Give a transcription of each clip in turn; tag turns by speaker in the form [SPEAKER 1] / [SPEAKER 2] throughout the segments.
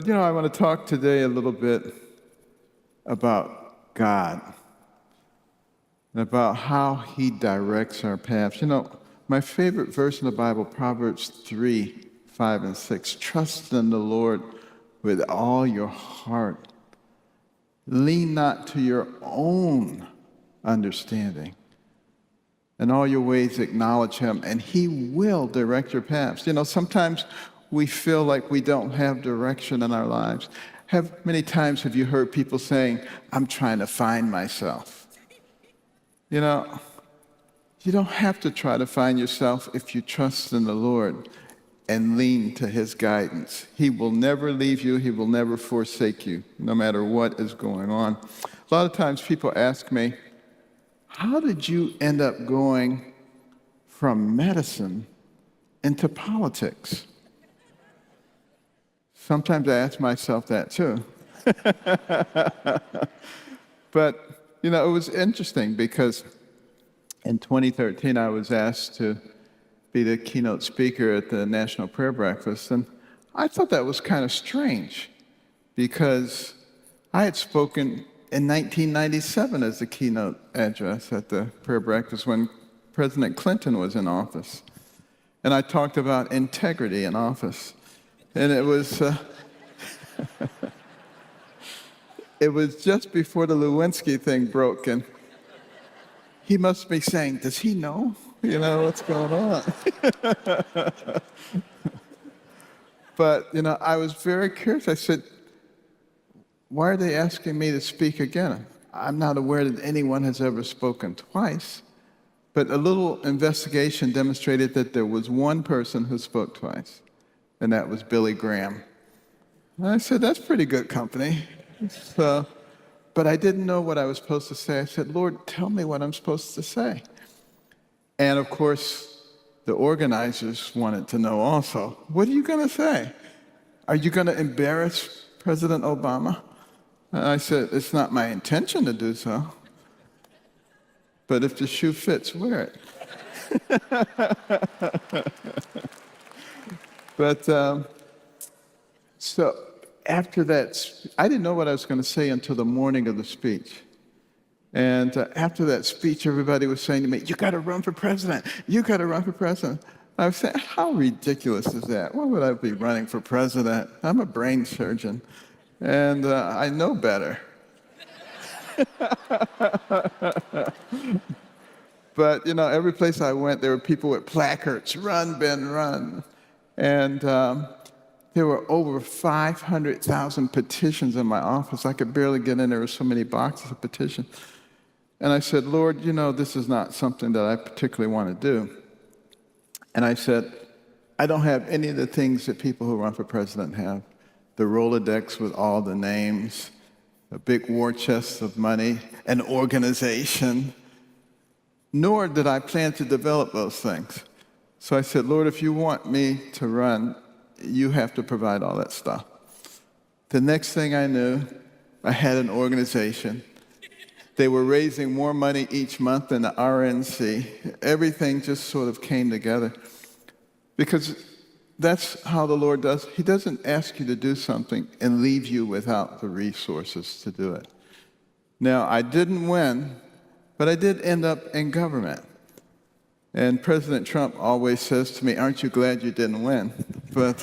[SPEAKER 1] But, I want to talk today a little bit about God and about how he directs our paths. My favorite verse in the Bible, Proverbs 3, 5, and 6. Trust in the Lord with all your heart. Lean not to your own understanding. In all your ways acknowledge him, and he will direct your paths. Sometimes we feel like we don't have direction in our lives. Many times have you heard people saying, I'm trying to find myself? You don't have to try to find yourself if you trust in the Lord and lean to his guidance. He will never leave you. He will never forsake you, no matter what is going on. A lot of times people ask me, how did you end up going from medicine into politics? Sometimes I ask myself that too. But, it was interesting because in 2013, I was asked to be the keynote speaker at the National Prayer Breakfast, and I thought that was kind of strange because I had spoken in 1997 as the keynote address at the prayer breakfast when President Clinton was in office. And I talked about integrity in office. And it was it was just before the Lewinsky thing broke, and he must be saying, does he know? What's going on? But, I was very curious. I said, why are they asking me to speak again? I'm not aware that anyone has ever spoken twice. But a little investigation demonstrated that there was one person who spoke twice, and that was Billy Graham. And I said, that's pretty good company. But I didn't know what I was supposed to say. I said, Lord, tell me what I'm supposed to say. And of course, the organizers wanted to know also, what are you going to say? Are you going to embarrass President Obama? And I said, it's not my intention to do so. But if the shoe fits, wear it. But so after that, I didn't know what I was going to say until the morning of the speech. And after that speech, everybody was saying to me, you got to run for president. You got to run for president. I was saying, how ridiculous is that? Why would I be running for president? I'm a brain surgeon, and I know better. But, every place I went, there were people with placards, run, Ben, run. And there were over 500,000 petitions in my office. I could barely get in. There were so many boxes of petitions. And I said, Lord, this is not something that I particularly want to do. And I said, I don't have any of the things that people who run for president have. The Rolodex with all the names, a big war chest of money, an organization. Nor did I plan to develop those things. So I said, Lord, if you want me to run, you have to provide all that stuff. The next thing I knew, I had an organization. They were raising more money each month than the RNC. Everything just sort of came together. Because that's how the Lord does. He doesn't ask you to do something and leave you without the resources to do it. Now, I didn't win, but I did end up in government. And President Trump always says to me, aren't you glad you didn't win? But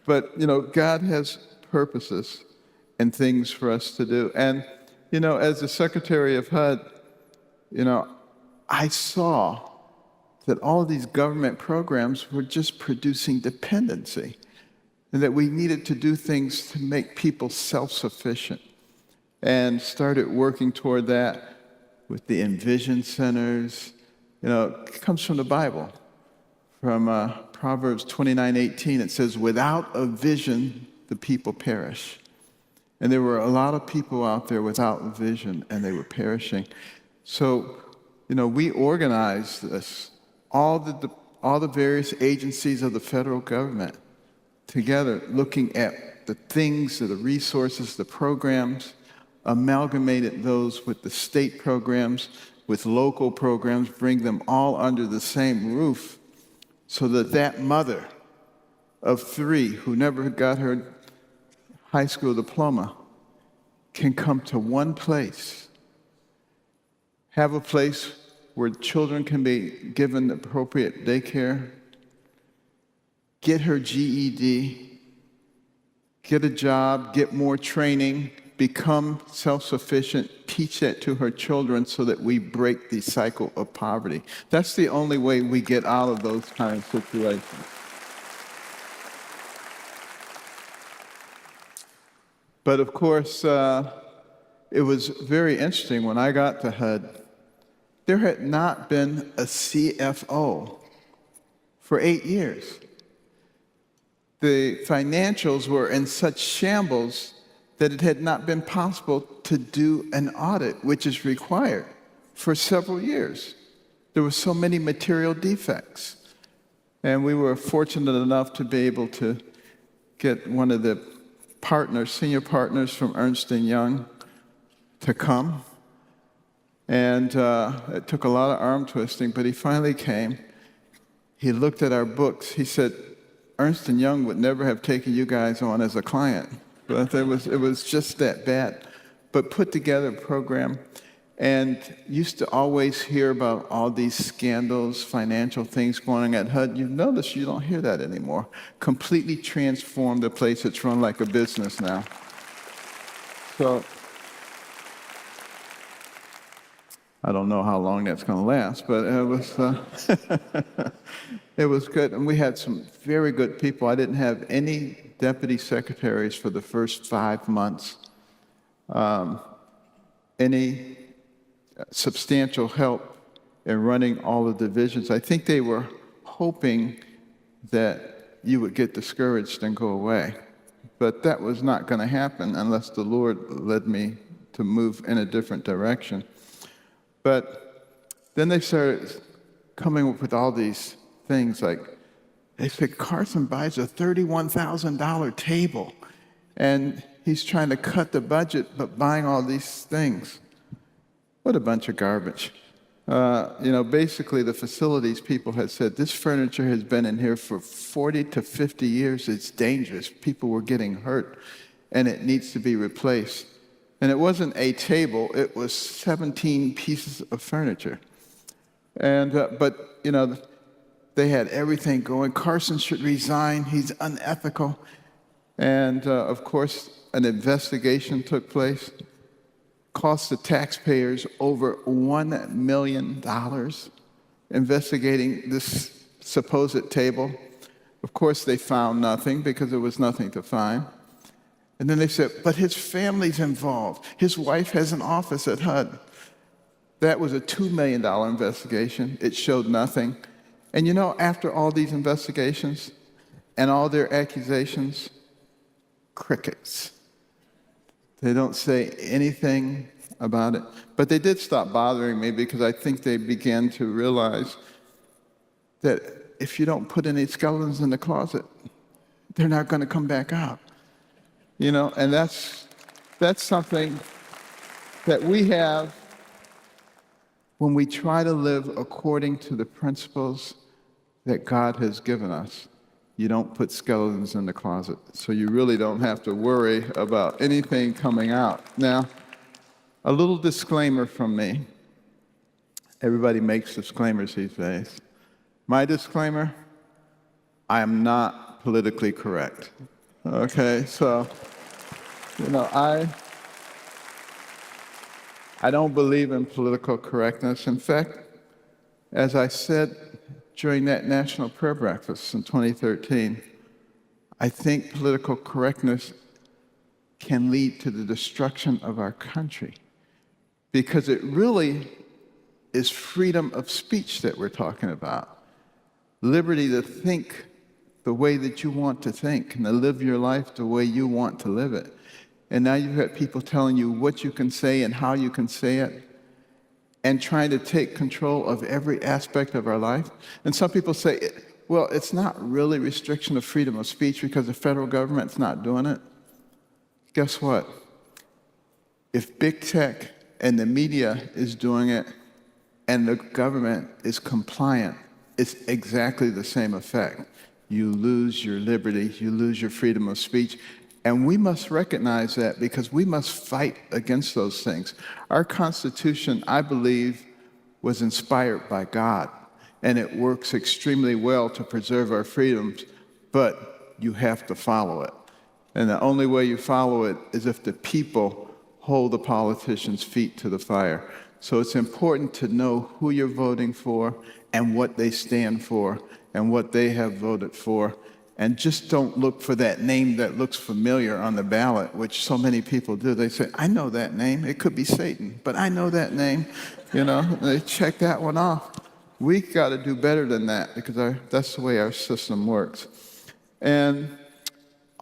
[SPEAKER 1] but, God has purposes and things for us to do. And, as the Secretary of HUD, I saw that all of these government programs were just producing dependency, and that we needed to do things to make people self-sufficient, and started working toward that with the Envision Centers. It comes from the Bible, from Proverbs 29:18. It says, without a vision, the people perish. And there were a lot of people out there without a vision, and they were perishing. So, we organized this, all the various agencies of the federal government together, looking at the things, the resources, the programs, amalgamated those with the state programs, with local programs, bring them all under the same roof, so that that mother of 3 who never got her high school diploma can come to one place, have a place where children can be given appropriate daycare, get her GED, get a job, get more training, become self-sufficient, teach that to her children so that we break the cycle of poverty. That's the only way we get out of those kind of situations. But of course, it was very interesting when I got to HUD. There had not been a CFO for 8 years. The financials were in such shambles that it had not been possible to do an audit, which is required, for several years. There were so many material defects. And we were fortunate enough to be able to get one of the partners, senior partners from Ernst & Young to come. And it took a lot of arm twisting, but he finally came. He looked at our books. He said, Ernst & Young would never have taken you guys on as a client. But it was just that bad. But put together a program, and used to always hear about all these scandals, financial things going on at HUD. You've noticed you don't hear that anymore. Completely transformed the place. It's run like a business now. So I don't know how long that's going to last, but it was it was good. And we had some very good people. I didn't have any deputy secretaries for the first 5 months. Any substantial help in running all the divisions. I think they were hoping that you would get discouraged and go away. But that was not going to happen unless the Lord led me to move in a different direction. But then they started coming up with all these things like, they said, Carson buys a $31,000 table, and he's trying to cut the budget, but buying all these things. What a bunch of garbage. Basically the facilities people had said, this furniture has been in here for 40 to 50 years. It's dangerous. People were getting hurt, and it needs to be replaced. And it wasn't a table, it was 17 pieces of furniture. And, they had everything going. Carson should resign, he's unethical. And of course, an investigation took place, cost the taxpayers over $1 million investigating this supposed table. Of course, they found nothing because there was nothing to find. And then they said, but his family's involved. His wife has an office at HUD. That was a $2 million investigation. It showed nothing. And after all these investigations and all their accusations, crickets. They don't say anything about it. But they did stop bothering me because I think they began to realize that if you don't put any skeletons in the closet, they're not going to come back out. And that's something that we have when we try to live according to the principles that God has given us. You don't put skeletons in the closet, so you really don't have to worry about anything coming out. Now, a little disclaimer from me. Everybody makes disclaimers these days. My disclaimer, I am not politically correct. Okay, so, I don't believe in political correctness. In fact, as I said during that National Prayer Breakfast in 2013, I think political correctness can lead to the destruction of our country, because it really is freedom of speech that we're talking about. Liberty to think the way that you want to think and to live your life the way you want to live it. And now you've got people telling you what you can say and how you can say it, and trying to take control of every aspect of our life. And some people say, well, it's not really restriction of freedom of speech because the federal government's not doing it. Guess what? If big tech and the media is doing it and the government is compliant, it's exactly the same effect. You lose your liberty, you lose your freedom of speech. And we must recognize that because we must fight against those things. Our Constitution, I believe, was inspired by God, and it works extremely well to preserve our freedoms, but you have to follow it. And the only way you follow it is if the people hold the politicians' feet to the fire. So it's important to know who you're voting for and what they stand for and what they have voted for. And just don't look for that name that looks familiar on the ballot, which so many people do. They say, I know that name. It could be Satan, but I know that name. They check that one off. We got to do better than that because that's the way our system works. And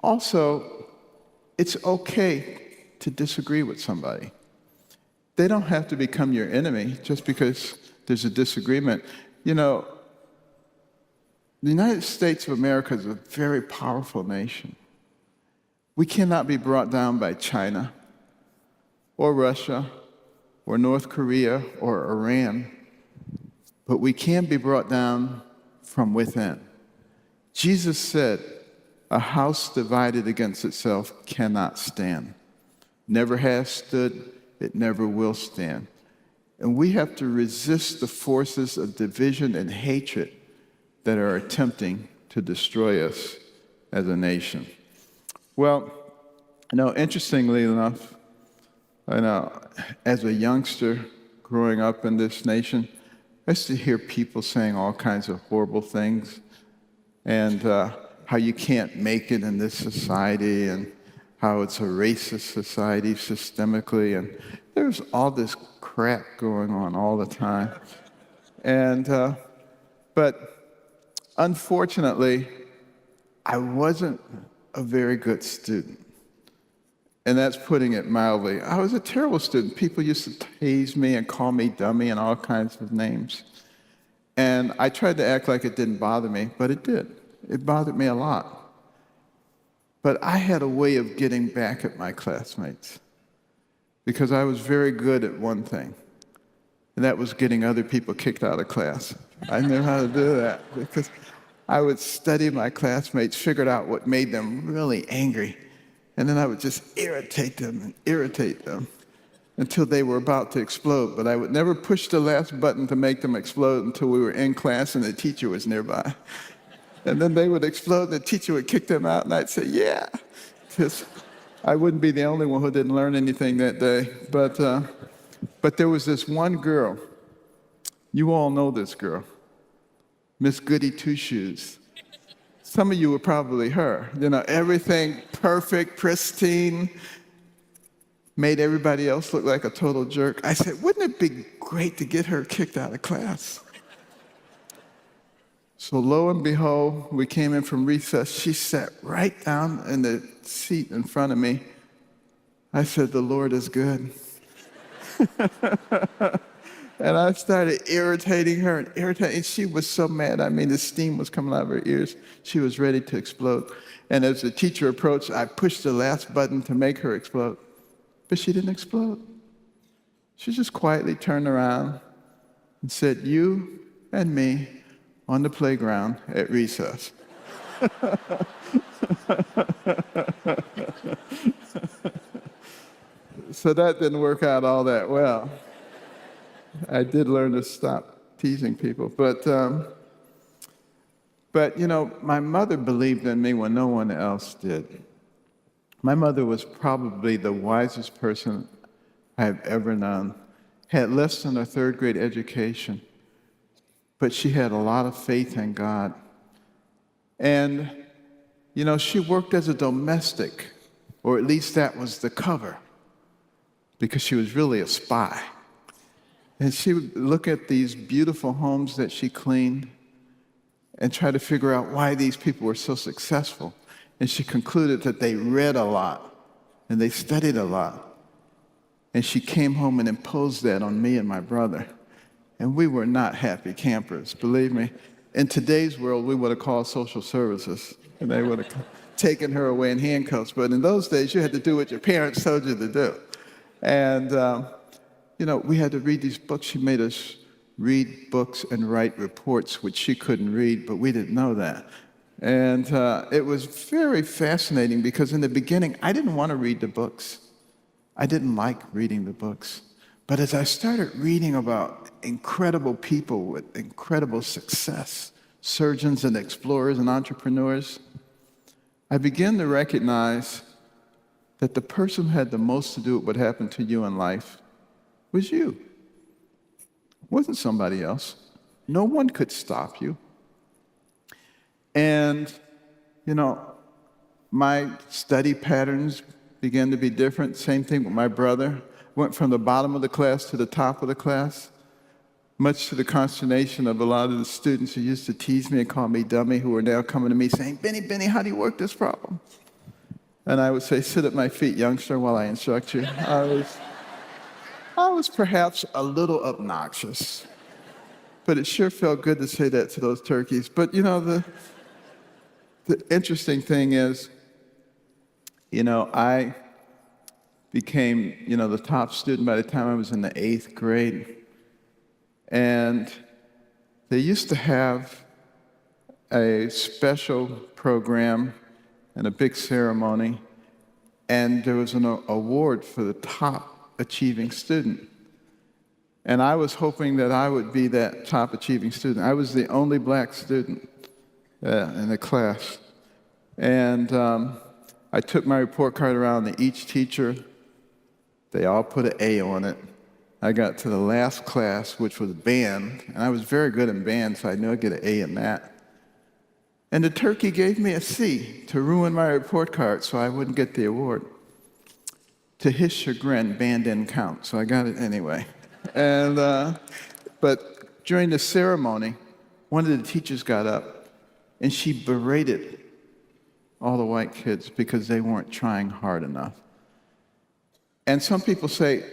[SPEAKER 1] also, it's okay to disagree with somebody. They don't have to become your enemy just because there's a disagreement. The United States of America is a very powerful nation. We cannot be brought down by China or Russia or North Korea or Iran, but we can be brought down from within. Jesus said, a house divided against itself cannot stand. Never has stood, it never will stand. And we have to resist the forces of division and hatred that are attempting to destroy us as a nation. Well, interestingly enough, as a youngster growing up in this nation, I used to hear people saying all kinds of horrible things and how you can't make it in this society and how it's a racist society systemically. And there's all this crap going on all the time. But unfortunately, I wasn't a very good student. And that's putting it mildly. I was a terrible student. People used to tease me and call me dummy and all kinds of names. And I tried to act like it didn't bother me, but it did. It bothered me a lot. But I had a way of getting back at my classmates because I was very good at one thing, and that was getting other people kicked out of class. I knew how to do that because I would study my classmates, figured out what made them really angry, and then I would just irritate them until they were about to explode. But I would never push the last button to make them explode until we were in class and the teacher was nearby. And then they would explode and the teacher would kick them out and I'd say, yeah, because I wouldn't be the only one who didn't learn anything that day. But there was this one girl. You all know this girl, Miss Goody Two Shoes. Some of you were probably her. Everything perfect, pristine, made everybody else look like a total jerk. I said, wouldn't it be great to get her kicked out of class? So lo and behold, we came in from recess. She sat right down in the seat in front of me. I said, the Lord is good. And I started irritating her and she was so mad. The steam was coming out of her ears. She was ready to explode. And as the teacher approached, I pushed the last button to make her explode. But she didn't explode. She just quietly turned around and said, you and me on the playground at recess. So that didn't work out all that well. I did learn to stop teasing people. But my mother believed in me when no one else did. My mother was probably the wisest person I've ever known. Had less than a third grade education, but she had a lot of faith in God. And, she worked as a domestic, or at least that was the cover, because she was really a spy. And she would look at these beautiful homes that she cleaned and try to figure out why these people were so successful. And she concluded that they read a lot and they studied a lot. And she came home and imposed that on me and my brother. And we were not happy campers, believe me. In today's world, we would have called social services and they would have taken her away in handcuffs. But in those days, you had to do what your parents told you to do. And we had to read these books. She made us read books and write reports, which she couldn't read, but we didn't know that. And it was very fascinating because in the beginning, I didn't want to read the books. I didn't like reading the books. But as I started reading about incredible people with incredible success, surgeons and explorers and entrepreneurs, I began to recognize that the person who had the most to do with what happened to you in life was you. It wasn't somebody else. No one could stop you. And, my study patterns began to be different. Same thing with my brother. Went from the bottom of the class to the top of the class, much to the consternation of a lot of the students who used to tease me and call me dummy, who are now coming to me saying, Benny, how do you work this problem? And I would say, sit at my feet, youngster, while I instruct you. I was perhaps a little obnoxious, but it sure felt good to say that to those turkeys. But, the interesting thing is, I became, the top student by the time I was in the 8th grade. And they used to have a special program and a big ceremony, and there was an award for the top achieving student. And I was hoping that I would be that top achieving student. I was the only black student in the class. And I took my report card around to each teacher. They all put an A on it. I got to the last class, which was band, and I was very good in band, so I knew I'd get an A in that. And the turkey gave me a C to ruin my report card so I wouldn't get the award. To his chagrin, band didn't count, so I got it anyway. And but during the ceremony, one of the teachers got up and she berated all the white kids because they weren't trying hard enough. And some people say,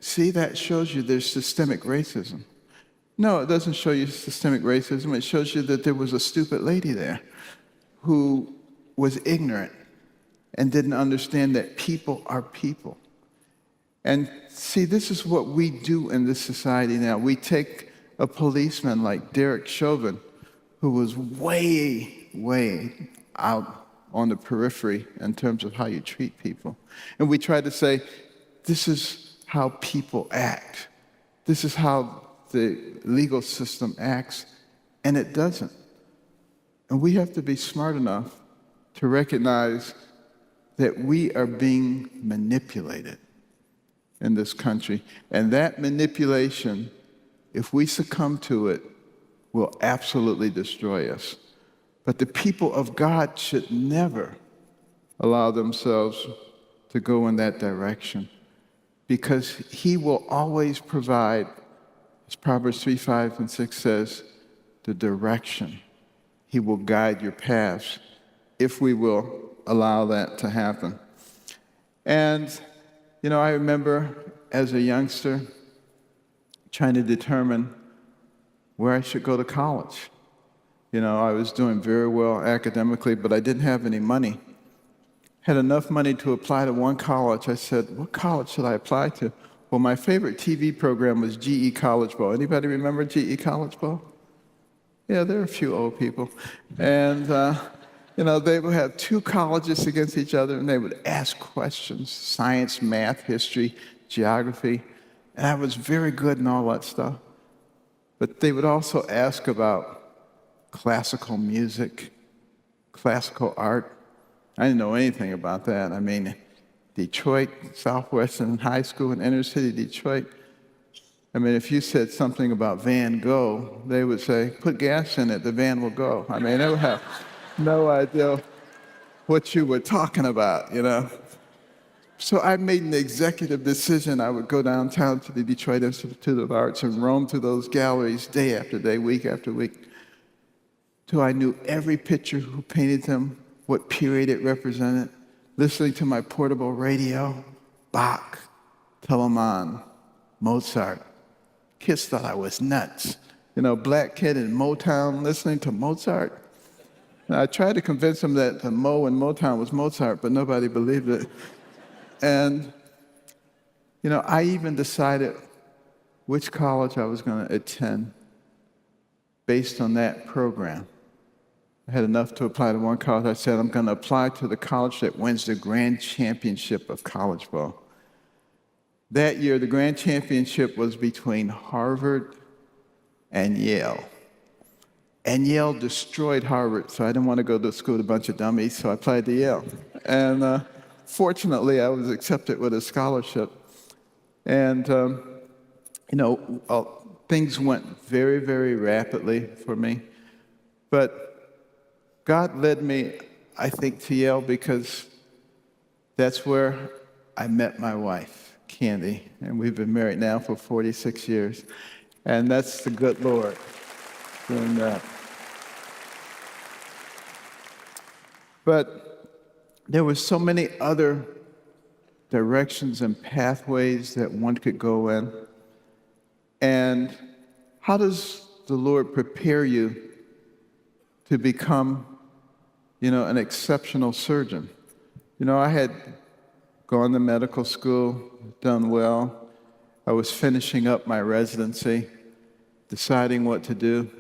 [SPEAKER 1] see, that shows you there's systemic racism. No, it doesn't show you systemic racism. It shows you that there was a stupid lady there who was ignorant and didn't understand that people are people. And see, this is what we do in this society now. We take a policeman like Derek Chauvin, who was way, way out on the periphery in terms of how you treat people. And we try to say, this is how people act. This is how the legal system acts, and it doesn't. And we have to be smart enough to recognize that we are being manipulated in this country. And that manipulation, if we succumb to it, will absolutely destroy us. But the people of God should never allow themselves to go in that direction, because He will always provide, as Proverbs 3, 5, and 6 says, the direction. He will guide your paths if we will allow that to happen. And, I remember as a youngster trying to determine where I should go to college. I was doing very well academically, but I didn't have any money. Had enough money to apply to one college. I said, what college should I apply to? Well, my favorite TV program was GE College Ball. Anybody remember GE College Ball? Yeah, there are a few old people. And, they would have two colleges against each other, and they would ask questions, science, math, history, geography. And I was very good in all that stuff. But they would also ask about classical music, classical art. I didn't know anything about that. I mean, Detroit, Southwestern High School in inner city Detroit. I mean, if you said something about Van Gogh, they would say, put gas in it, the van will go. I mean, they would have no idea what you were talking about, So I made an executive decision. I would go downtown to the Detroit Institute of Arts and roam through those galleries day after day, week after week, till I knew every picture, who painted them, what period it represented, listening to my portable radio, Bach, Telemann, Mozart. Kids thought I was nuts. Black kid in Motown listening to Mozart. Now, I tried to convince them that the Mo in Motown was Mozart, but nobody believed it. And, I even decided which college I was going to attend based on that program. I had enough to apply to one college. I said, I'm going to apply to the college that wins the grand championship of college ball. That year, the grand championship was between Harvard and Yale. And Yale destroyed Harvard, so I didn't want to go to school with a bunch of dummies, so I applied to Yale. And fortunately, I was accepted with a scholarship. And, things went very, very rapidly for me. But God led me, I think, to Yale because that's where I met my wife, Candy, and we've been married now for 46 years. And that's the good Lord doing that. But there were so many other directions and pathways that one could go in. And how does the Lord prepare you to become, an exceptional surgeon? I had gone to medical school, done well. I was finishing up my residency, deciding what to do.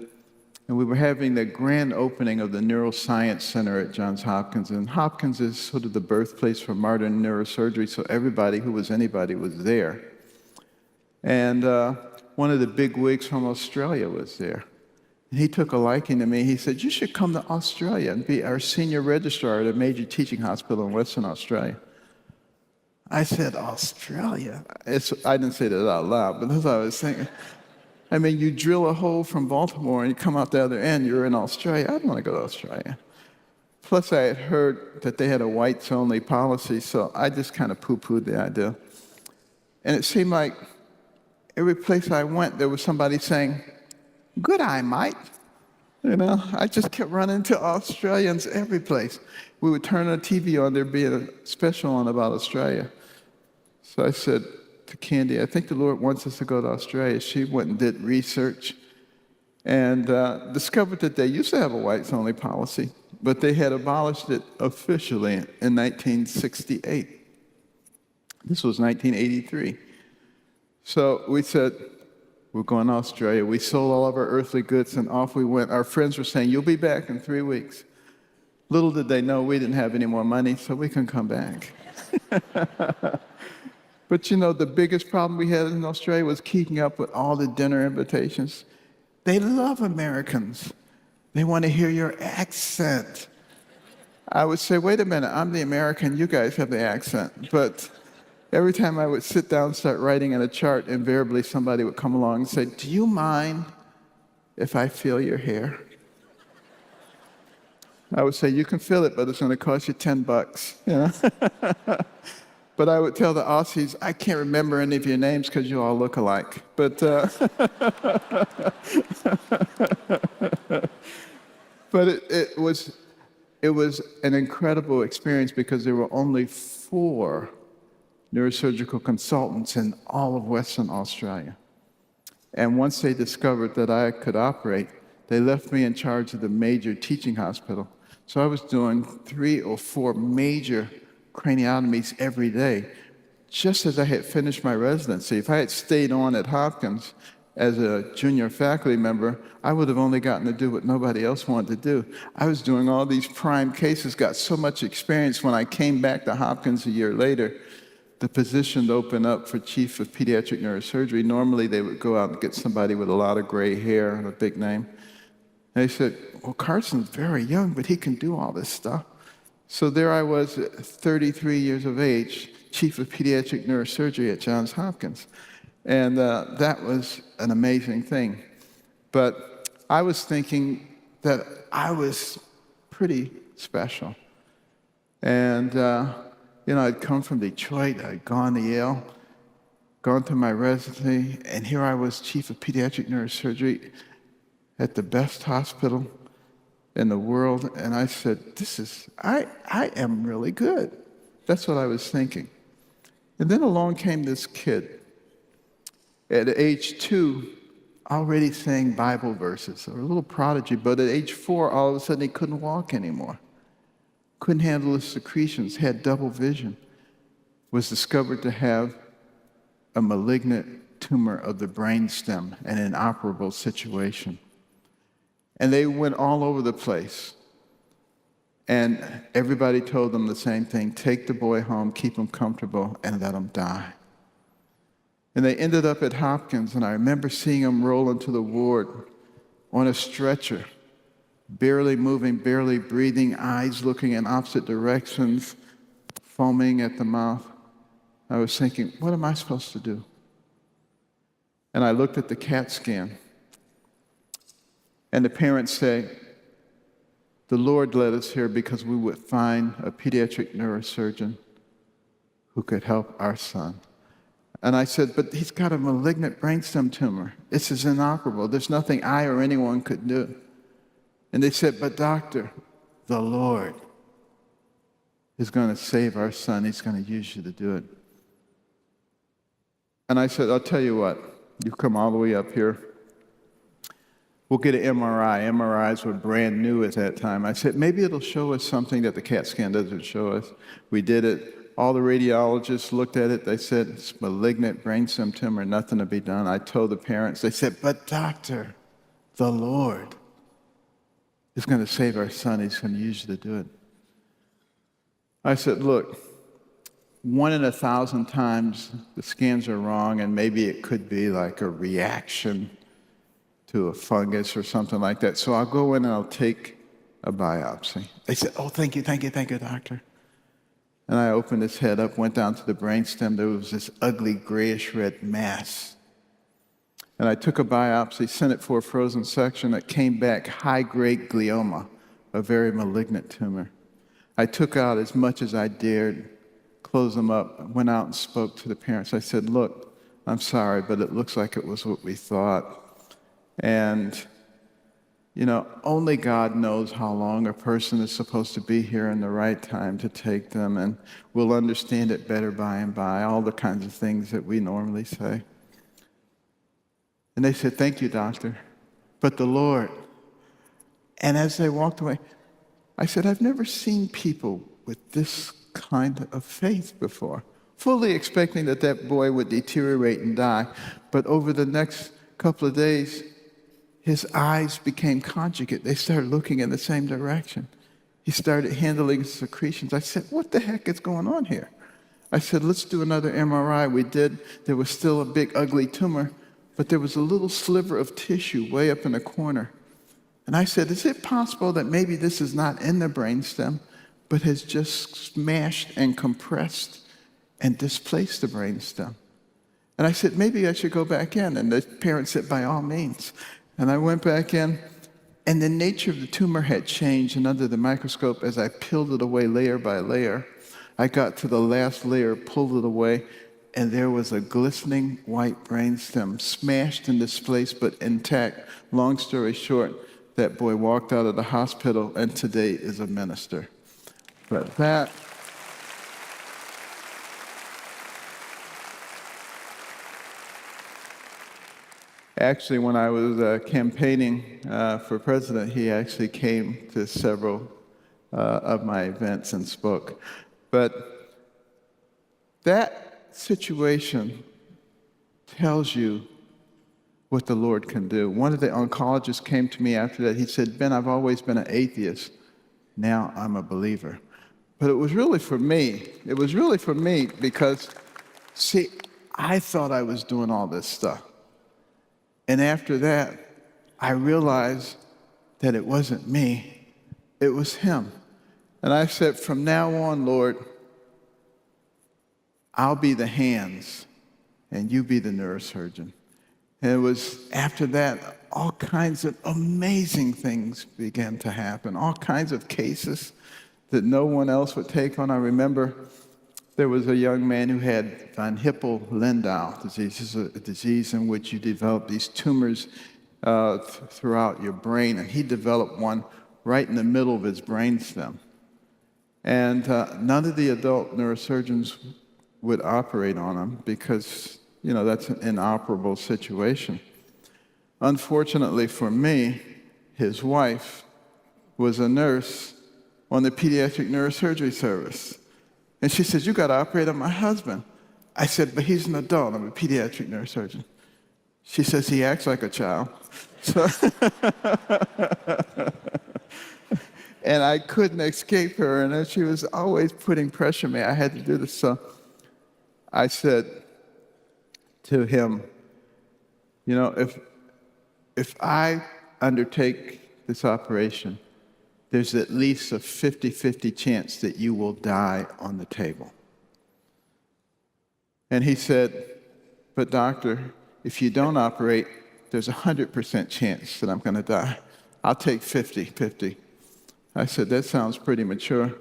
[SPEAKER 1] And we were having the grand opening of the Neuroscience Center at Johns Hopkins. And Hopkins is sort of the birthplace for modern neurosurgery, so everybody who was anybody was there. And one of the big wigs from Australia was there. And he took a liking to me. He said, you should come to Australia and be our senior registrar at a major teaching hospital in Western Australia. I said, Australia? I didn't say that out loud, but that's what I was thinking. I mean, you drill a hole from Baltimore and you come out the other end, you're in Australia. I don't want to go to Australia. Plus, I had heard that they had a whites-only policy, so I just kind of poo-pooed the idea. And it seemed like every place I went, there was somebody saying, good eye, Mike. I just kept running into Australians every place. We would turn the TV on, there'd be a special on about Australia. So I said to Candy, I think the Lord wants us to go to Australia. She went and did research and discovered that they used to have a whites-only policy, but they had abolished it officially in 1968. This was 1983. So we said, we're going to Australia. We sold all of our earthly goods and off we went. Our friends were saying, you'll be back in 3 weeks. Little did they know we didn't have any more money, so we couldn't come back. But the biggest problem we had in Australia was keeping up with all the dinner invitations. They love Americans. They want to hear your accent. I would say, wait a minute, I'm the American, you guys have the accent. But every time I would sit down and start writing in a chart, invariably somebody would come along and say, do you mind if I feel your hair? I would say, you can feel it, but it's going to cost you $10. But I would tell the Aussies, I can't remember any of your names because you all look alike. But, but it was an incredible experience because there were only 4 neurosurgical consultants in all of Western Australia. And once they discovered that I could operate, they left me in charge of the major teaching hospital. So I was doing 3 or 4 major craniotomies every day, just as I had finished my residency. If I had stayed on at Hopkins as a junior faculty member, I would have only gotten to do what nobody else wanted to do. I was doing all these prime cases, got so much experience. When I came back to Hopkins a year later, the position opened up for chief of pediatric neurosurgery. Normally, they would go out and get somebody with a lot of gray hair and a big name. They said, well, Carson's very young, but he can do all this stuff. So there I was at 33 years of age, chief of pediatric neurosurgery at Johns Hopkins. And that was an amazing thing. But I was thinking that I was pretty special. And, I'd come from Detroit, I'd gone to Yale, gone through my residency, and here I was chief of pediatric neurosurgery at the best hospital in the world, and I said, I am really good. That's what I was thinking. And then along came this kid at age 2, already saying Bible verses, or a little prodigy, but at age 4, all of a sudden he couldn't walk anymore. Couldn't handle his secretions, had double vision, was discovered to have a malignant tumor of the brainstem, an inoperable situation. And they went all over the place. And everybody told them the same thing: take the boy home, keep him comfortable, and let him die. And they ended up at Hopkins, and I remember seeing him roll into the ward on a stretcher, barely moving, barely breathing, eyes looking in opposite directions, foaming at the mouth. I was thinking, what am I supposed to do? And I looked at the CAT scan, and the parents say, the Lord led us here because we would find a pediatric neurosurgeon who could help our son. And I said, but he's got a malignant brainstem tumor. This is inoperable. There's nothing I or anyone could do. And they said, but doctor, the Lord is going to save our son. He's going to use you to do it. And I said, I'll tell you what, you come all the way up here. We'll get an MRI. MRIs were brand new at that time. I said, maybe it'll show us something that the CAT scan doesn't show us. We did it. All the radiologists looked at it. They said, it's malignant brainstem tumor, nothing to be done. I told the parents, they said, but doctor, the Lord is going to save our son. He's going to use you to do it. I said, look, 1 in 1,000 times the scans are wrong, and maybe it could be like a reaction to a fungus or something like that. So I'll go in and I'll take a biopsy. They said, oh, thank you, doctor. And I opened his head up, went down to the brainstem. There was this ugly grayish-red mass. And I took a biopsy, sent it for a frozen section. It came back high-grade glioma, a very malignant tumor. I took out as much as I dared, closed them up, went out and spoke to the parents. I said, look, I'm sorry, but it looks like it was what we thought. And only God knows how long a person is supposed to be here in the right time to take them, and we'll understand it better by and by, all the kinds of things that we normally say. And they said, thank you, doctor, but the Lord. And as they walked away, I said, I've never seen people with this kind of faith before, fully expecting that boy would deteriorate and die. But over the next couple of days, his eyes became conjugate. They started looking in the same direction. He started handling secretions. I said, what the heck is going on here? I said, let's do another MRI. We did. There was still a big, ugly tumor, but there was a little sliver of tissue way up in the corner. And I said, is it possible that maybe this is not in the brainstem, but has just smashed and compressed and displaced the brainstem? And I said, maybe I should go back in. And the parents said, by all means. And I went back in, and the nature of the tumor had changed. And under the microscope, as I peeled it away layer by layer, I got to the last layer, pulled it away, and there was a glistening white brainstem, smashed and displaced, but intact. Long story short, that boy walked out of the hospital and today is a minister. But that... Actually, when I was campaigning for president, he actually came to several of my events and spoke. But that situation tells you what the Lord can do. One of the oncologists came to me after that. He said, Ben, I've always been an atheist. Now I'm a believer. But it was really for me. It was really for me because, see, I thought I was doing all this stuff. And after that, I realized that it wasn't me, it was him. And I said, from now on, Lord, I'll be the hands and you be the neurosurgeon. And it was after that, all kinds of amazing things began to happen, all kinds of cases that no one else would take on. I remember there was a young man who had von Hippel-Lindau disease. This is a disease in which you develop these tumors throughout your brain, and he developed one right in the middle of his brainstem. And none of the adult neurosurgeons would operate on him because, that's an inoperable situation. Unfortunately for me, his wife was a nurse on the pediatric neurosurgery service. And she said, you got to operate on my husband. I said, but he's an adult. I'm a pediatric neurosurgeon. She says, he acts like a child. So, and I couldn't escape her, and she was always putting pressure on me. I had to do this. So I said to him, if I undertake this operation, there's at least a 50-50 chance that you will die on the table. And he said, but doctor, if you don't operate, there's a 100% chance that I'm going to die. I'll take 50-50. I said, that sounds pretty mature.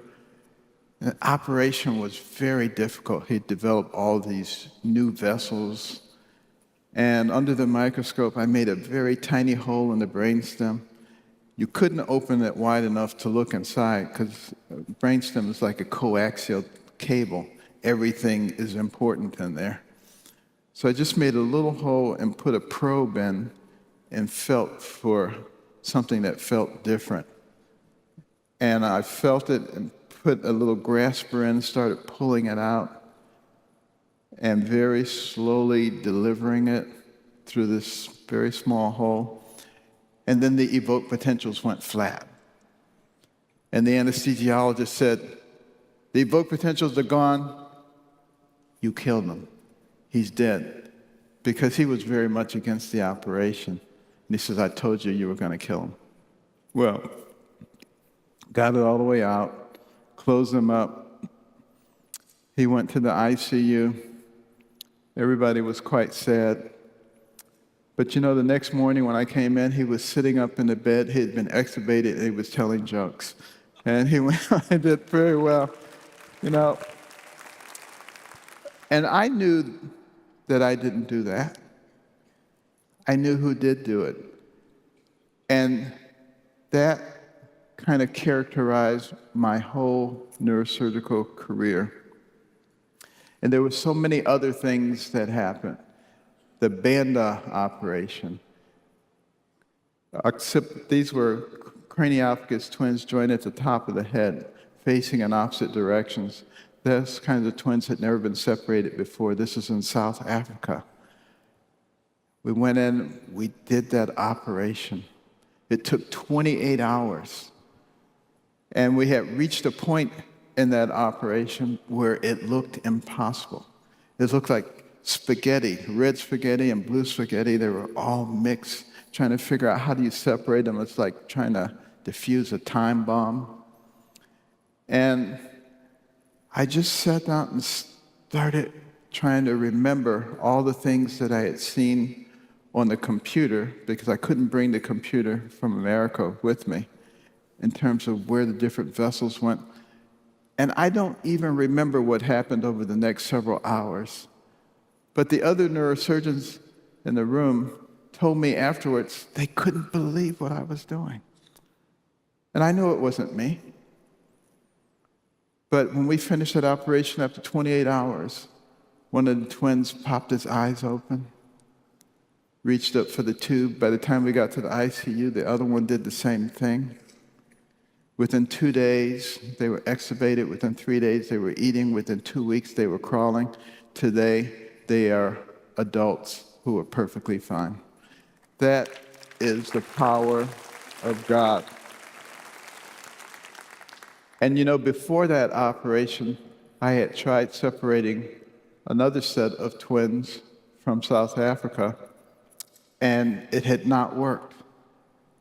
[SPEAKER 1] The operation was very difficult. He developed all these new vessels. And under the microscope, I made a very tiny hole in the brainstem. You couldn't open it wide enough to look inside because brainstem is like a coaxial cable. Everything is important in there. So I just made a little hole and put a probe in and felt for something that felt different. And I felt it and put a little grasper in, started pulling it out, and very slowly delivering it through this very small hole. And then the evoked potentials went flat. And the anesthesiologist said, the evoked potentials are gone. You killed him. He's dead. Because he was very much against the operation. And he says, I told you you were going to kill him. Well, got it all the way out, closed him up. He went to the ICU. Everybody was quite sad. But the next morning when I came in, he was sitting up in the bed. He had been extubated, and he was telling jokes. And he went, I did very well, And I knew that I didn't do that. I knew who did do it. And that kind of characterized my whole neurosurgical career. And there were so many other things that happened. The Banda operation. These were craniopagus twins joined at the top of the head, facing in opposite directions. Those kinds of twins had never been separated before. This is in South Africa. We went in, we did that operation. It took 28 hours. And we had reached a point in that operation where it looked impossible. It looked like spaghetti, red spaghetti and blue spaghetti. They were all mixed, trying to figure out how do you separate them. It's like trying to defuse a time bomb. And I just sat down and started trying to remember all the things that I had seen on the computer, because I couldn't bring the computer from America with me in terms of where the different vessels went. And I don't even remember what happened over the next several hours. But the other neurosurgeons in the room told me afterwards they couldn't believe what I was doing. And I knew it wasn't me. But when we finished that operation after 28 hours, one of the twins popped his eyes open, reached up for the tube. By the time we got to the ICU, the other one did the same thing. Within 2 days, they were extubated. Within 3 days, they were eating. Within 2 weeks, they were crawling. Today, they are adults who are perfectly fine. That is the power of God. And before that operation, I had tried separating another set of twins from South Africa, and it had not worked.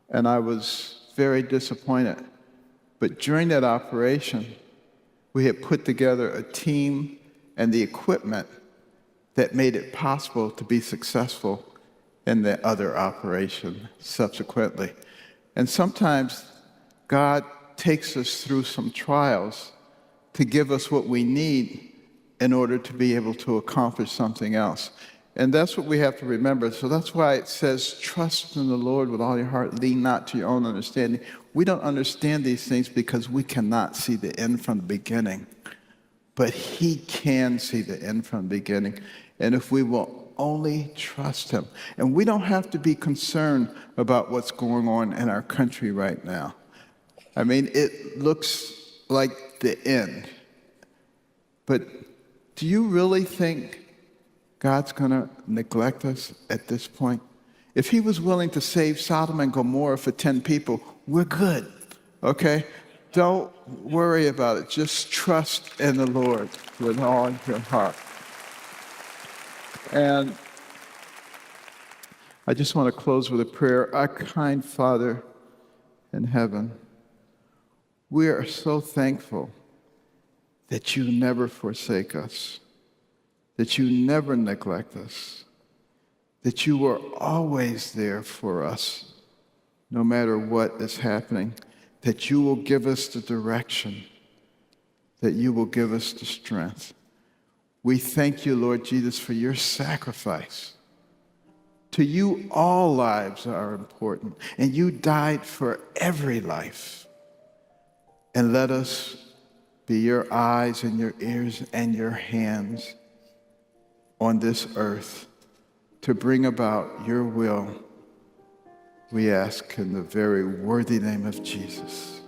[SPEAKER 1] And I was very disappointed. But during that operation, we had put together a team and the equipment that made it possible to be successful in the other operation subsequently. And sometimes God takes us through some trials to give us what we need in order to be able to accomplish something else. And that's what we have to remember. So that's why it says, trust in the Lord with all your heart, lean not to your own understanding. We don't understand these things because we cannot see the end from the beginning. But He can see the end from the beginning. And if we will only trust Him. And we don't have to be concerned about what's going on in our country right now. I mean, it looks like the end. But do you really think God's going to neglect us at this point? If he was willing to save Sodom and Gomorrah for 10 people, we're good, okay? Don't worry about it. Just trust in the Lord with all your heart. And I just want to close with a prayer. Our kind Father in heaven, we are so thankful that you never forsake us, that you never neglect us, that you are always there for us, no matter what is happening, that you will give us the direction, that you will give us the strength. We thank you, Lord Jesus, for your sacrifice. To you, all lives are important, and you died for every life. And let us be your eyes and your ears and your hands on this earth to bring about your will, we ask in the very worthy name of Jesus.